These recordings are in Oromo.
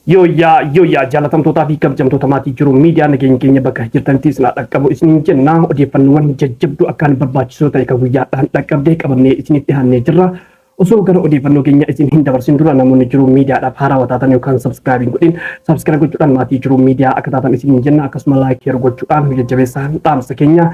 Yoo jaalatamtootaa fi kabajamtoota maatii jiru miidiyaa nageenya keenya bakka jirtanittis na dhaqqabu isiniin jenna odeeffannoowwan jajjabduu akkaan barbaachisoo ta'e kan guyyaadhaan dhaqqabdee qabannee isinitti hannee jirra. Osoo gara odeeffannoo keenya isin hin dabarsin dura namoonni jiru miidiyaadhaaf haarawaa taatan yookaan sabskiraabiin godhin sabskiraayib gochuudhaan maatii jiru miidiyaa akka taatan isiniin jenna akkasuma laayikii gochuudhaan jajjabeessaan dhaamsa keenya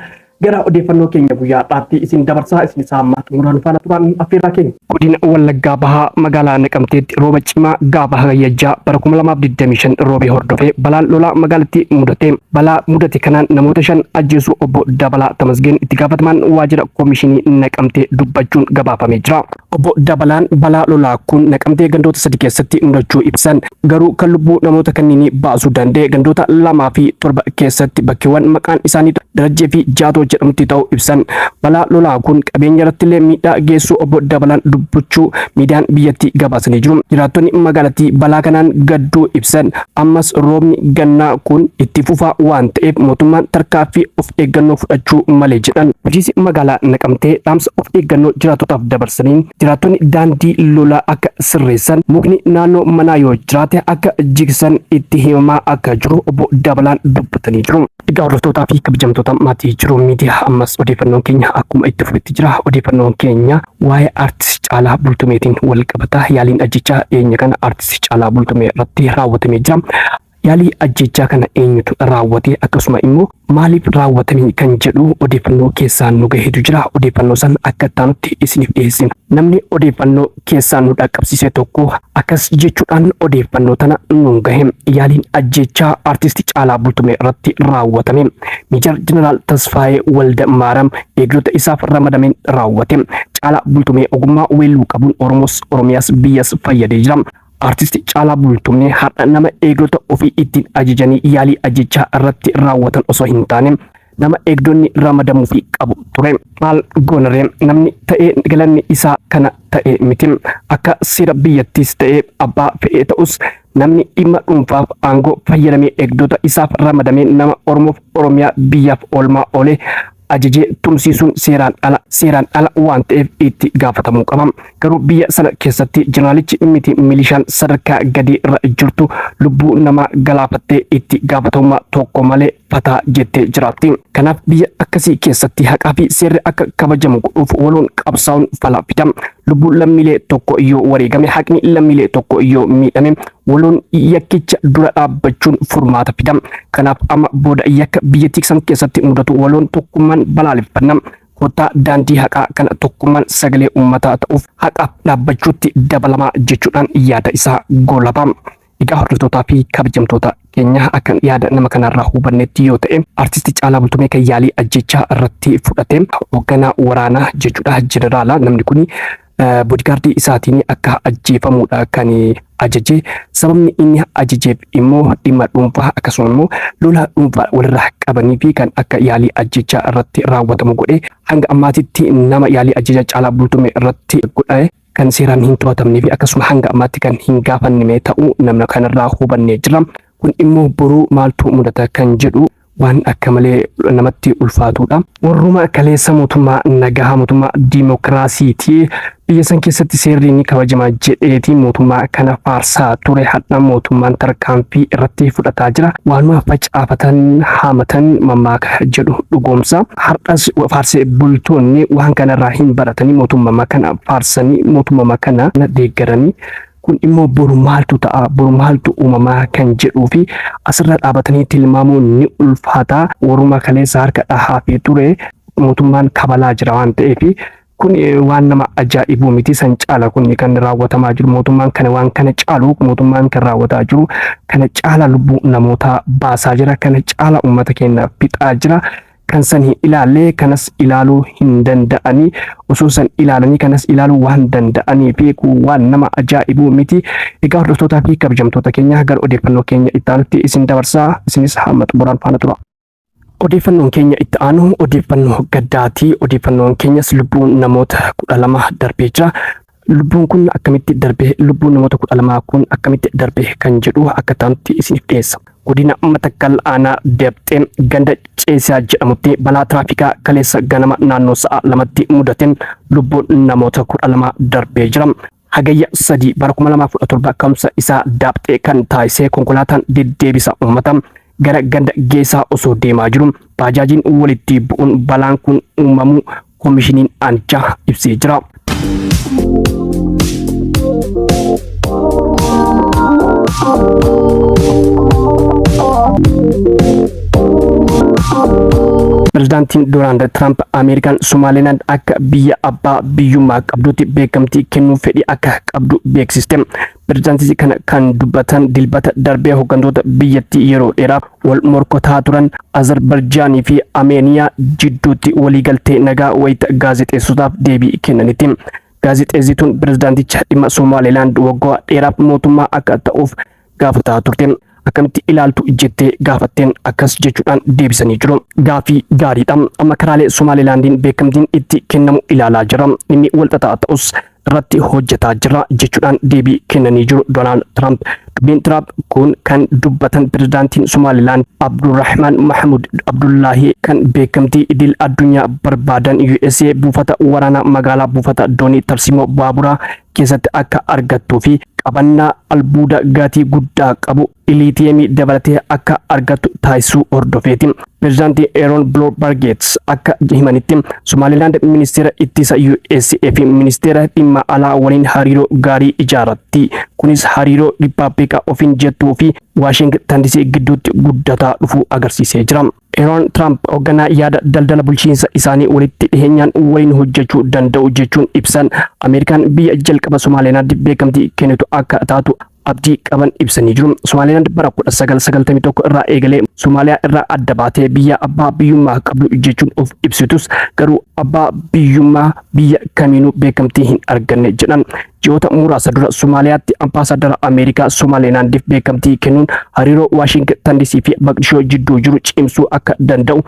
gara odeeffannoo keenya guyyaadhaatti isin dabarsaa isin saammaa xumuraan faana turan affeerraa keenya. Godina Wallaggaa Bahaa magaalaa Naqamteetti rooba cimaa gaafa hagayyajjaa bara 2025 roobee hordofee balaan lolaa magaalattii mudate. Balaa mudate kanaan namoota 5 ajjeesuu obbo Dabalaa Tamasgeen itti gaafatamaan waajjira koomishinii Naqamtee dubbachuun gabaafamee jira. Obbo Dabalaan balaa lolaa kun Naqamtee gandoota 3 keessatti mudachuu ibsan garuu kan lubbuu namoota kanneenii baasuu danda'e gandoota 2 fi 7 keessatti bakkeewwan maqaan isaanii Darajjee fi Jaatoo jedhamutti ta'uu ibsan. Balaa lolaa kun qabeenya irrattillee miidhaa geessuu obbo Dabalaan dubbachuu miidiyaan biyyattii gabaasanii jiru. Jiraattonni magaalattii balaa kanaan gadduu ibsan ammas roobni gannaa kun itti fufaa waan ta'eef mootummaan tarkaanfii of eeggannoo fudhachuu malee jedhan. Bulchiinsi magaalaa Naqamtee dhaamsa of eeggannoo jiraattotaaf dabarsaniin jiraattonni daandii lolaa akka sirreessan mukni naannoo manaa yoo jiraate akka jigsan itti himamaa akka jiru obbo Dabalaan dubbatanii jiru. Egaa hordoftootaa fi kabajamtoota maatii jiru miidiyaa ammas odeeffannoon keenya akkuma itti fufetti jira. Odeeffannoon keenya waa'ee aartist Caalaa Bultumeetiin wal qabata. Yaaliin ajjechaa dhiyeenya kana aartist Caalaa Bultumee irratti raawwatamee jira. Yaalii ajjechaa kana eenyutu raawwate akkasuma immoo maaliif raawwatame kan jedhu odeeffannoo keessaan nu gaheetu jira. Odeeffannoo san akka taanutti isiniif dhiyeessina. Namni odeeffannoo keessaan nu dhaqqabsiise tokko akkas jechuudhaan odeeffannoo tana nu gahe. Yaaliin ajjechaa aartistii Caalaa Bultumee irratti raawwatame Meejar Jeneraal Tasfaayee Walda Maaram eegdota isaaf ramadameen raawwate. Caalaa Bultumee ogummaa weelluu qabuun Oromoos Oromiyaas biyyas fayyadee jira. Aartisti Caalaa Bultumee har'a nama eegdota ofii ittiin ajajanii yaalii ajjechaa irratti raawwatan osoo hin taane nama eegdonni ramadamuu fi qabu ture. Maal goonaree namni ta'ee galanni isaa kana ta'e miti. Akka seera biyyattiis ta'ee abbaa fe'ee ta'us namni dhimma dhuunfaaf aangoo fayyadamee eegdota isaaf ramadamee nama Oromoof Oromiyaa biyyaaf oolmaa oolee ajajee tumsiisuun seeraan ala waan ta'eef itti gaafatamuu qaba. Garuu biyya sana keessatti jeneraalichi miti milishaan sadarkaa gadi irra jirtu lubbuu namaa galaafattee itti gaafatamummaa tokko malee fataa jettee jiraatti. Kanaaf biyya akkasii keessatti haqaa fi seerri akka kabajamu godhuuf waloon qabsaa'uun fala fida. Lubbuun lammiilee tokko yoo wareegame haqni lammiilee tokko yoo miidhame waloon yakkicha dura dhaabbachuun furmaata fida. Kanaaf amma booda yakka biyya tiksan keessatti mudatu waloon tokkummaan balaaleffanna. Kottaa daandii haqaa kana tokkummaan sagalee uummataa ta'uuf haqaaf dhaabbachuutti dabalamaa jechuudhaan yaada isaa goolaba. Egaa hordoftootaa fi kabajamtoota keenya akka yaada nama kanarraa hubannetti yoo ta'e aartistii Caalaa Bultumee kan yaalii ajjechaa irratti fudhate hoogganaa waraanaa jechuudha jeneraala. Namni kun boodigaardii isaatiin akka ajjeefamuudha kan ajaje. Sababni inni ajajeef immoo dhimma dhuunfaa akkasuma immoo lola dhuunfaa walirraa qabanii fi kan akka yaalii ajjechaa irratti raawwatamu godhe hanga ammaatitti nama yaalii ajjechaa Caalaa Bultumee irratti godhe kan seeraan hin to'atamnee fi akkasuma hanga ammaatti kan hin gaafanne ta'uu nama kanarraa hubannee jira. Kun immoo boruu maaltu mudata kan jedhu waan akka malee namatti ulfaatudha. Warruma kaleessa mootummaa nagaa mootummaa diimokiraasiitii biyya san keessatti seerri ni kabajamaa jedheeti mootummaa kana faarsaa ture hadha mootummaan tarkaanfii irratti fudhataa jira. Waanuma facaafatan haamatan mammaaka jedhu dhugoomsa. Har'as faarsee bultoonni waan kanarraa hin baratanii mootummaa kana faarsanii mootummaa kana deeggaranii kun immoo boru maaltu ta'a boru maaltu uumamaa kan jedhuu fi asirra dhaabatanii tilmaamuun ni ulfaata. Warruma kaleessa harka dhahaa fi ture mootummaan kabalaa jira waan ta'eef kun waan nama ajaa'ibu miti. San caala kun kan raawwatamaa jiru mootummaan kana waan kana caalu mootummaan kan raawwataa jiru kana caala lubbuu namootaa baasaa jira. Kana caala uummata keenya fixaa jira. Kan san hin ilaalle kanas ilaaluu hin danda'anii osoo san ilaalanii kanas ilaaluu waan danda'anii fi waan nama ajaa'ibu miti. Egaa hordoftootaa fi kabajamtoota keenya gara odeeffannoo keenya itti aanutti isin dabarsaa. Isinis hamma xumuraan faana tura. Odeeffannoon keenya itti aanu odeeffannoo gaddaati. Odeeffannoon keenyas lubbuun namoota 12 darbee jira. Lubbuun kun akkamitti darbe lubbuun namoota 12 kun akkamitti darbe kan jedhu akka taanutti isiniif dhiyeessa. Godina Matakkal aanaa Deebxee ganda Ceesiyaa jedhamutti balaa tiraafikaa kaleessa ganama naannoo sa'a 2tti mudateen lubbuun namoota 12 darbee jira. hagayya 3 bara 2017 kamsa isaa daabxee kan taasisee konkolaataan deddeebisa uummata gara ganda geessaa osoo deemaa jiru baajaajiin walitti bu'uun balaan kun uumamu koomishiniin aanichaa ibsee jira. Pirezidaantiin Doonaald Tiraamp Ameerikaan Somaaliilaand akka biyya abbaa biyyummaa qabduutti beekamtii kennuu fedhii akka qabdu beeksiste. Pirezidaantii kana kan dubbatan dilbata darbee hooggantoota biyyattii yeroo dheeraaf wal morkataa turan Azerbaaijaanii fi Armeeniyaa jidduutti waliigaltee nagaa wayita gaazexeessotaaf deebii kennanitti. Gaazexeessituun pirezidaanticha dhimma Somaaliilaand waggaa dheeraaf mootummaa akka ta'uuf gaafataa turte. Akkamitti ilaaltu jettee gaafatteen akkas jechuudhaan deebisanii jiru. Gaafii gaariidha. Amma karaalee Somaaliilaandiin beekamtiin itti kennamu ilaalaa jira. Inni walxaxaa ta'us irratti hojjetaa jira jechuudhaan deebii kennanii jiru Doonaald Tiraamp. Dubbiin Tiraamp kun kan dubbatan pirezidaantiin Somaaliilaand Abdurrahmaan Mahmud Abdullaahi kan beekamtii idil addunyaa barbaadan USA buufata waraanaa magaalaa buufata doonii tarsimoo baaburaa keessatti akka argattuu fi qabannaa albuuda gatii guddaa qabu liitiyeemii dabalatee akka argattu taasisuu hordofeeti. Pirezidaantii Aaron Bloomberg akka himanitti Somaaliilaand ministeera ittisa USA fi ministeera dhimma alaa waliin hariiroo gaarii ijaaratti. Kunis hariiroo Rippaabilika ofiin jettuu fi Waashingtan DC gidduutti guddataa dhufuu agarsiisee jira. Aaron Tiraamp hoogganaa yaada daldala bulchiinsa isaanii walitti dhiheenyaan waliin hojjechuu danda'u jechuun ibsan Ameerikaan biyya jalqaba Somaaliilaand beekamtii kennitu akka taatu abdii qaban ibsanii jiru. Somaaliilaand bara 1991 irraa eegalee Somaaliyaa irraa adda baatee biyya abbaa biyyummaa qabdu jechuun of ibsitus garuu abbaa biyyummaa biyya kamiinuu beekamtii hin arganne jedhan. Ji'oota muraasa dura Somaaliyaatti ambaasaadara Ameerikaa Somaaliilaandiif beekamtii kennuun hariiroo Waashingtan DC fi Moqdishoo jidduu jiru cimsuu akka danda'u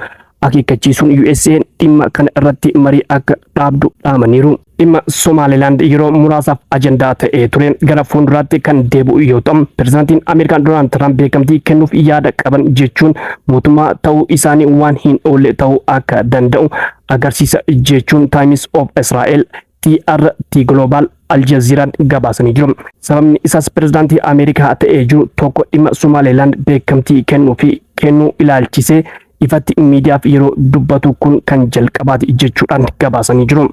akeekkachiisuun USA dhimma kana irratti marii akka dhaabdu dhaamaniiru. Dhimma Somaaliilaand yeroo muraasaaf ajandaa ta'ee ture gara fuulduraatti kan deebi'u yoo ta'u, pirezidaantiin Ameerikaan Doonaald Tiraamp beekamtii kennuuf yaada qaban jechuun mootummaa ta'uu isaanii waan hin oolle ta'uu akka danda'u agarsiisa jechuun Times of Israel TRT Global Aljazeeraan gabaasanii jiru. Sababni isaas pirezidaantii Ameerikaa ta'ee jiru tokko dhimma Somaaliilaand beekamtii kennuu ilaalchisee ifatti miidiyaaf yeroo dubbatu kun kan jalqabaati jechuudhaan gabaasanii jiru.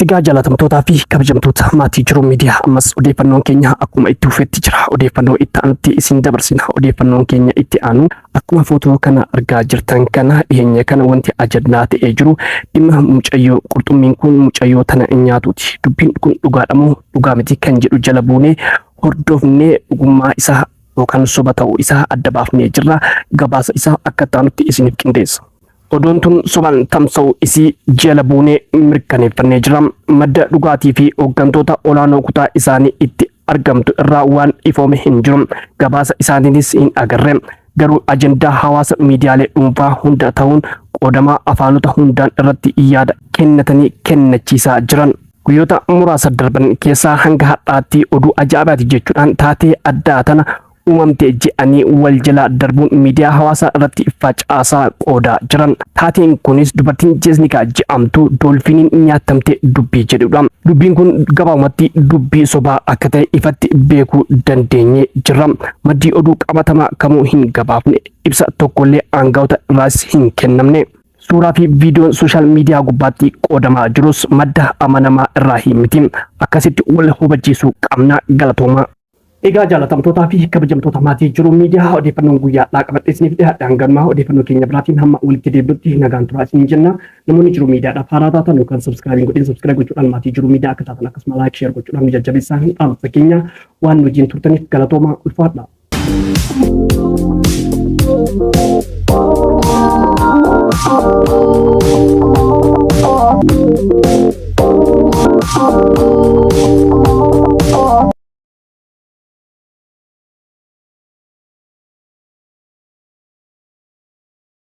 Egaa jaalatamtootaa fi kabajamtoota maatii jiru miidiyaa ammas odeeffannoon keenya akkuma itti fufetti jira. Odeeffannoo itti aanutti isin dabarsina. Odeeffannoon keenya itti aanu akkuma footoo kana argaa jirtan kana dhiyeenya kana wanti ajandaa ta'ee jiru dhimma mucayyoo qurxummiin kun mucayyoo tana nyaatuuti. Dubbiin kun dhugaadhamoo dhugaa miti kan jedhu jala buunee hordofnee dhugummaa isaa yookaan soba ta'uu isaa adda baafnee jirra. Gabaasa isaa akka taanutti isiniif qindeessa. Oduun tun sobaan tamsa'u isii jala buunee mirkaneeffannee jira. Madda dhugaatii fi hooggantoota olaanoo kutaa isaanii itti argamtu irraa waan ifoome hin jiru. Gabaasa isaaniinis hin agarre. Garuu ajandaa hawaasa miidiyaalee dhuunfaa hunda ta'uun qoodamaa afaanota hundaan irratti yaada kennatanii kennachiisaa jiran. Guyyoota muraasa darban keessaa hanga har'aatti oduu ajaa'ibaati jechuudhaan taatee addaa tana uumamtee je'anii wal jala darbuun miidiyaa hawaasaa irratti facaasaa qoodaa jiran. Taateen kunis dubartiin Jeesnikaa je'amtu doolfiiniin nyaatamte dubbii jedhudha. Dubbiin kun gabaabumatti dubbii sobaa akka ta'e ifatti beekuu dandeenye jirra. Maddii oduu qabatamaa kamuu hin gabaafne ibsa tokkollee aangawoota irraas hin kennamne. Suuraa fi viidiyoon sooshaal miidiyaa gubbaatti qoodamaa jirus madda amanamaa irraa hin miti. Akkasitti wal hubachiisuu qabna galatoomaa. Egaa jaalatamtootaa fi kabajamtoota maatii jiru miidiyaa odeeffannoon guyyaadhaa qabadhee isiniif dhiyaadhe hangamaa odeeffannoo keenya biraatiin hamma walitti deebinutti nagaan turaa isin jenna. Namoonni jiru miidiyaadhaaf haaraa taatan yookaan sabskiraayib gochuudhaan maatii jiru miidiyaa akka taatan akkasuma laayik sheer gochuudhaan nu jajjabeessaa hin dhaamsa keenya waan wajjin turtaniif galatoomaa ulfaadha. Oh